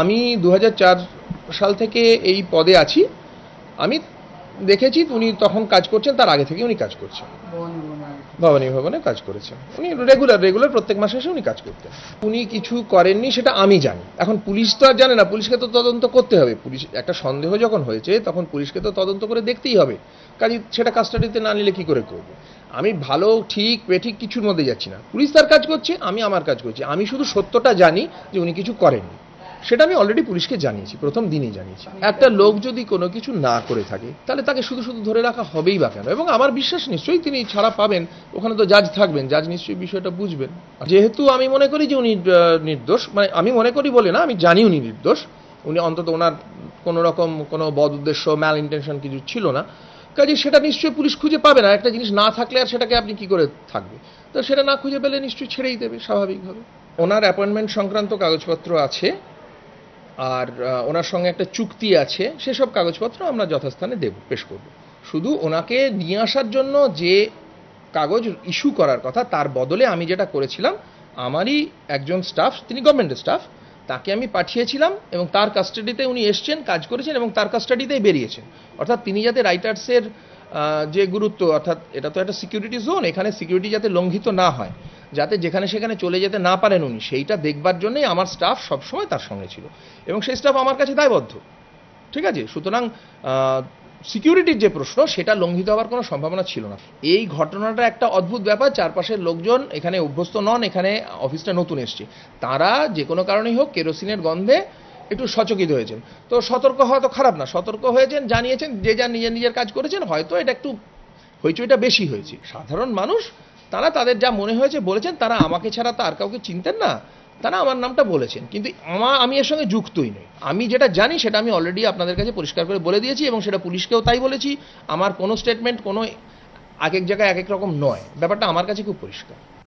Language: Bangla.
আমি 2004 সাল থেকে এই পদে আছি। আমি দেখেছি উনি তখন কাজ করছেন, তার আগে থেকে উনি কাজ করছেন, ভবানী ভবনে কাজ করেছেন। উনি রেগুলার প্রত্যেক মাসে এসে উনি কাজ করতেন। উনি কিছু করেননি সেটা আমি জানি। এখন পুলিশ তো আর জানে না, পুলিশকে তো তদন্ত করতে হবে। পুলিশ একটা সন্দেহ যখন হয়েছে তখন পুলিশকে তো তদন্ত করে দেখতেই হবে, কাজে সেটা কাস্টাডিতে না নিলে কি করে করবে। আমি ভালো ঠিক বেঠিক কিছুর মধ্যে যাচ্ছি না। পুলিশ তার কাজ করছে, আমি আমার কাজ করছি। আমি শুধু সত্যটা জানি যে উনি কিছু করেননি, সেটা আমি অলরেডি পুলিশকে জানিয়েছি, প্রথম দিনই জানিয়েছি। একটা লোক যদি কোনো কিছু না করে থাকে তাহলে তাকে শুধু শুধু ধরে রাখা হবেই বা কেন? এবং আমার বিশ্বাস নিশ্চয়ই তিনি ছাড়া পাবেন, ওখানে তো জাজ থাকবেন, জাজ নিশ্চয়ই বিষয়টা বুঝবেন। যেহেতু আমি মনে করি যে উনি নির্দোষ, মানে আমি মনে করি বলে না, আমি জানি উনি নির্দোষ। উনি অন্তত ওনার কোনো রকম কোনো বদ উদ্দেশ্য, ম্যাল ইন্টেনশন কিছু ছিল না, কাজে সেটা নিশ্চয়ই পুলিশ খুঁজে পাবে না। একটা জিনিস না থাকলে আর সেটাকে আপনি কি করে থাকবে? তো সেটা না খুঁজে পেলে নিশ্চয়ই ছেড়েই দেবে স্বাভাবিকভাবে। ওনার অ্যাপয়েন্টমেন্ট সংক্রান্ত কাগজপত্র আছে, আর ওনার সঙ্গে একটা চুক্তি আছে, সেসব কাগজপত্র আমরা যথাস্থানে দেব, পেশ করব। শুধু ওনাকে নিয়ে আসার জন্য যে কাগজ ইস্যু করার কথা, তার বদলে আমি যেটা করেছিলাম, আমারই একজন স্টাফ, তিনি গভর্নমেন্টের স্টাফ, তাকে আমি পাঠিয়েছিলাম এবং তার কাস্টাডিতে উনি এসছেন, কাজ করেছেন এবং তার কাস্টাডিতেই বেরিয়েছেন। অর্থাৎ তিনি যাতে রাইটার্সের যে গুরুত্ব, অর্থাৎ এটা তো একটা সিকিউরিটি জোন, এখানে সিকিউরিটি যাতে লঙ্ঘিত না হয়, যাতে যেখানে সেখানে চলে যেতে না পারেন উনি, সেইটা দেখবার জন্যই আমার স্টাফ সবসময় তার সঙ্গে ছিল এবং সেই স্টাফ আমার কাছে দায়বদ্ধ। ঠিক আছে, সুতরাং সিকিউরিটির যে প্রশ্ন, সেটা লঙ্ঘিত হওয়ার কোনো সম্ভাবনা ছিল না। এই ঘটনাটা একটা অদ্ভুত ব্যাপার, চারপাশের লোকজন এখানে অভ্যস্ত নন, এখানে অফিসটা নতুন এসছে, তারা যে কোনো কারণেই হোক কেরোসিনের গন্ধে একটু সচকিত হয়েছেন। তো সতর্ক হওয়া তো খারাপ না, সতর্ক হয়েছেন, জানিয়েছেন, যে যা নিজের নিজের কাজ করেছেন। হয়তো এটা একটু হইচইটা বেশি হয়েছে। সাধারণ মানুষ তারা তাদের যা মনে হয়েছে বলেছেন, তারা আমাকে ছাড়া তো আর কাউকে চিনতেন না, তারা আমার নামটা বলেছেন, কিন্তু আমি এর সঙ্গে যুক্তই নই। আমি যেটা জানি সেটা আমি অলরেডি আপনাদের কাছে পরিষ্কার করে বলে দিয়েছি এবং সেটা পুলিশকেও তাই বলেছি। আমার কোনো স্টেটমেন্ট কোনো এক এক জায়গায় এক এক রকম নয়, ব্যাপারটা আমার কাছে খুব পরিষ্কার।